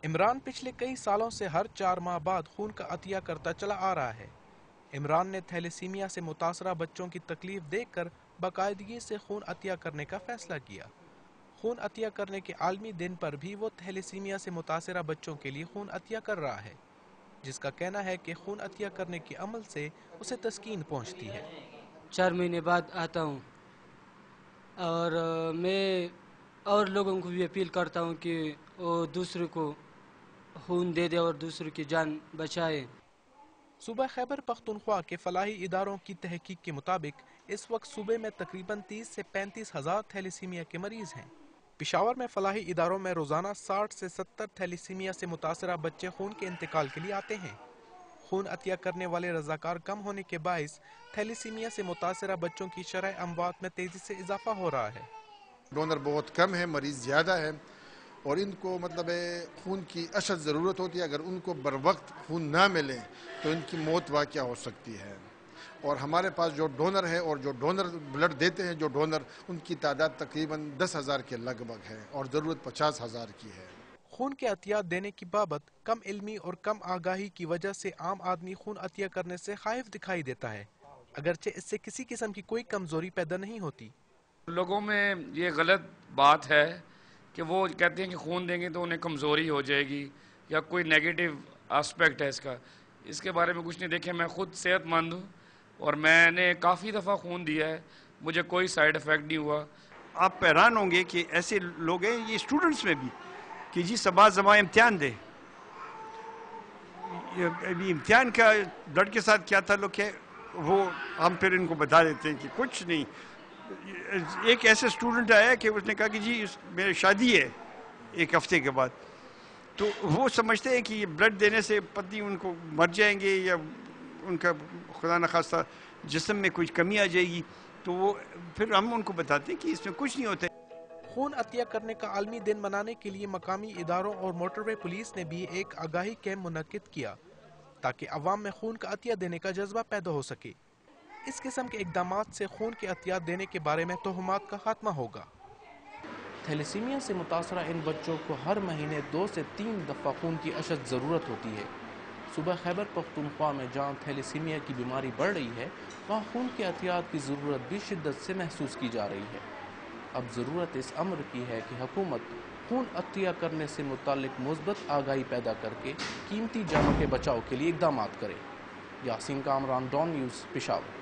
عمران پچھلے کئی سالوں سے ہر 4 ماہ بعد خون کا عطیہ کرتا چلا آ رہا ہے۔ عمران نے تھیلیسیمیا سے متاثرہ بچوں کی تکلیف دیکھ کر باقاعدگی سے خون عطیہ کرنے کا فیصلہ کیا۔ خون عطیہ کرنے کے عالمی دن پر بھی وہ تھیلیسیمیا سے متاثرہ بچوں کے لیے خون عطیہ کر رہا ہے، جس کا کہنا ہے کہ خون عطیہ کرنے کے عمل سے اسے تسکین پہنچتی ہے۔ 4 مہینے بعد آتا ہوں اور میں اور لوگوں کو بھی اپیل کرتا ہوں کہ وہ دوسرے کو خون دے دے اور دوسروں کی جان بچائے۔ صوبہ خیبر پختونخوا کے فلاحی اداروں کی تحقیق کے مطابق اس وقت صوبے میں تقریباً 30 سے 35 ہزار تھیلیسیمیا کے مریض ہیں۔ پشاور میں فلاحی اداروں میں روزانہ 60 سے 70 تھیلیسیمیا سے متاثرہ بچے خون کے انتقال کے لیے آتے ہیں۔ خون عطیہ کرنے والے رضاکار کم ہونے کے باعث تھیلیسیمیا سے متاثرہ بچوں کی شرح اموات میں تیزی سے اضافہ ہو رہا ہے۔ ڈونر بہت کم ہے، مریض زیادہ ہے اور ان کو خون کی اشد ضرورت ہوتی ہے۔ اگر ان کو بر وقت خون نہ ملے تو ان کی موت واقع ہو سکتی ہے، اور ہمارے پاس جو ڈونر ہے اور جو ڈونر بلڈ دیتے ہیں ان کی تعداد تقریباً 10,000 کے لگ بھگ ہے اور ضرورت 50,000 کی ہے۔ خون کے عطیات دینے کی بابت کم علمی اور کم آگاہی کی وجہ سے عام آدمی خون عطیہ کرنے سے خائف دکھائی دیتا ہے، اگرچہ اس سے کسی قسم کی کوئی کمزوری پیدا نہیں ہوتی۔ لوگوں میں یہ غلط بات ہے کہ وہ کہتے ہیں کہ خون دیں گے تو انہیں کمزوری ہو جائے گی یا کوئی نیگیٹو آسپیکٹ ہے اس کے بارے میں کچھ نہیں۔ دیکھیں، میں خود صحت مند ہوں اور میں نے کافی دفعہ خون دیا ہے، مجھے کوئی سائیڈ ایفیکٹ نہیں ہوا۔ آپ حیران ہوں گے کہ ایسے لوگ ہیں یہ اسٹوڈنٹس میں بھی کہ جی صبح زماں امتحان دے، امتحان کا بلڈ کے ساتھ کیا تعلق ہے وہ ہم پھر ان کو بتا دیتے ہیں کہ کچھ نہیں۔ ایک ایسے اسٹوڈنٹ آیا کہ اس نے کہا کہ جی میری شادی ہے 1 ہفتے کے بعد، تو وہ سمجھتے ہیں کہ یہ بلڈ دینے سے پتہ ان کو مر جائیں گے یا ان کا خدا نخواستہ جسم میں کچھ کمی آ جائے گی، تو وہ پھر ہم ان کو بتاتے ہیں کہ اس میں کچھ نہیں ہوتا ہے۔ خون عطیہ کرنے کا عالمی دن منانے کے لیے مقامی اداروں اور موٹر وے پولیس نے بھی ایک آگاہی کیمپ منعقد کیا تاکہ عوام میں خون کا عطیہ دینے کا جذبہ پیدا ہو سکے۔ اس قسم کے اقدامات سے خون کے عطیات دینے کے بارے میں توہمات کا خاتمہ ہوگا۔ تھیلیسیمیا سے متاثرہ ان بچوں کو ہر مہینے 2 سے 3 دفعہ خون کی اشد ضرورت ہوتی ہے۔ صوبہ خیبر پختونخوا میں جہاں تھیلیسیمیا کی بیماری بڑھ رہی ہے، وہاں خون کے عطیات کی ضرورت بھی شدت سے محسوس کی جا رہی ہے۔ اب ضرورت اس امر کی ہے کہ حکومت خون عطیہ کرنے سے متعلق مثبت آگاہی پیدا کر کے قیمتی جانوں کے بچاؤ کے لیے اقدامات کرے۔ Yasin Kamran, Dawn News, Peshawar.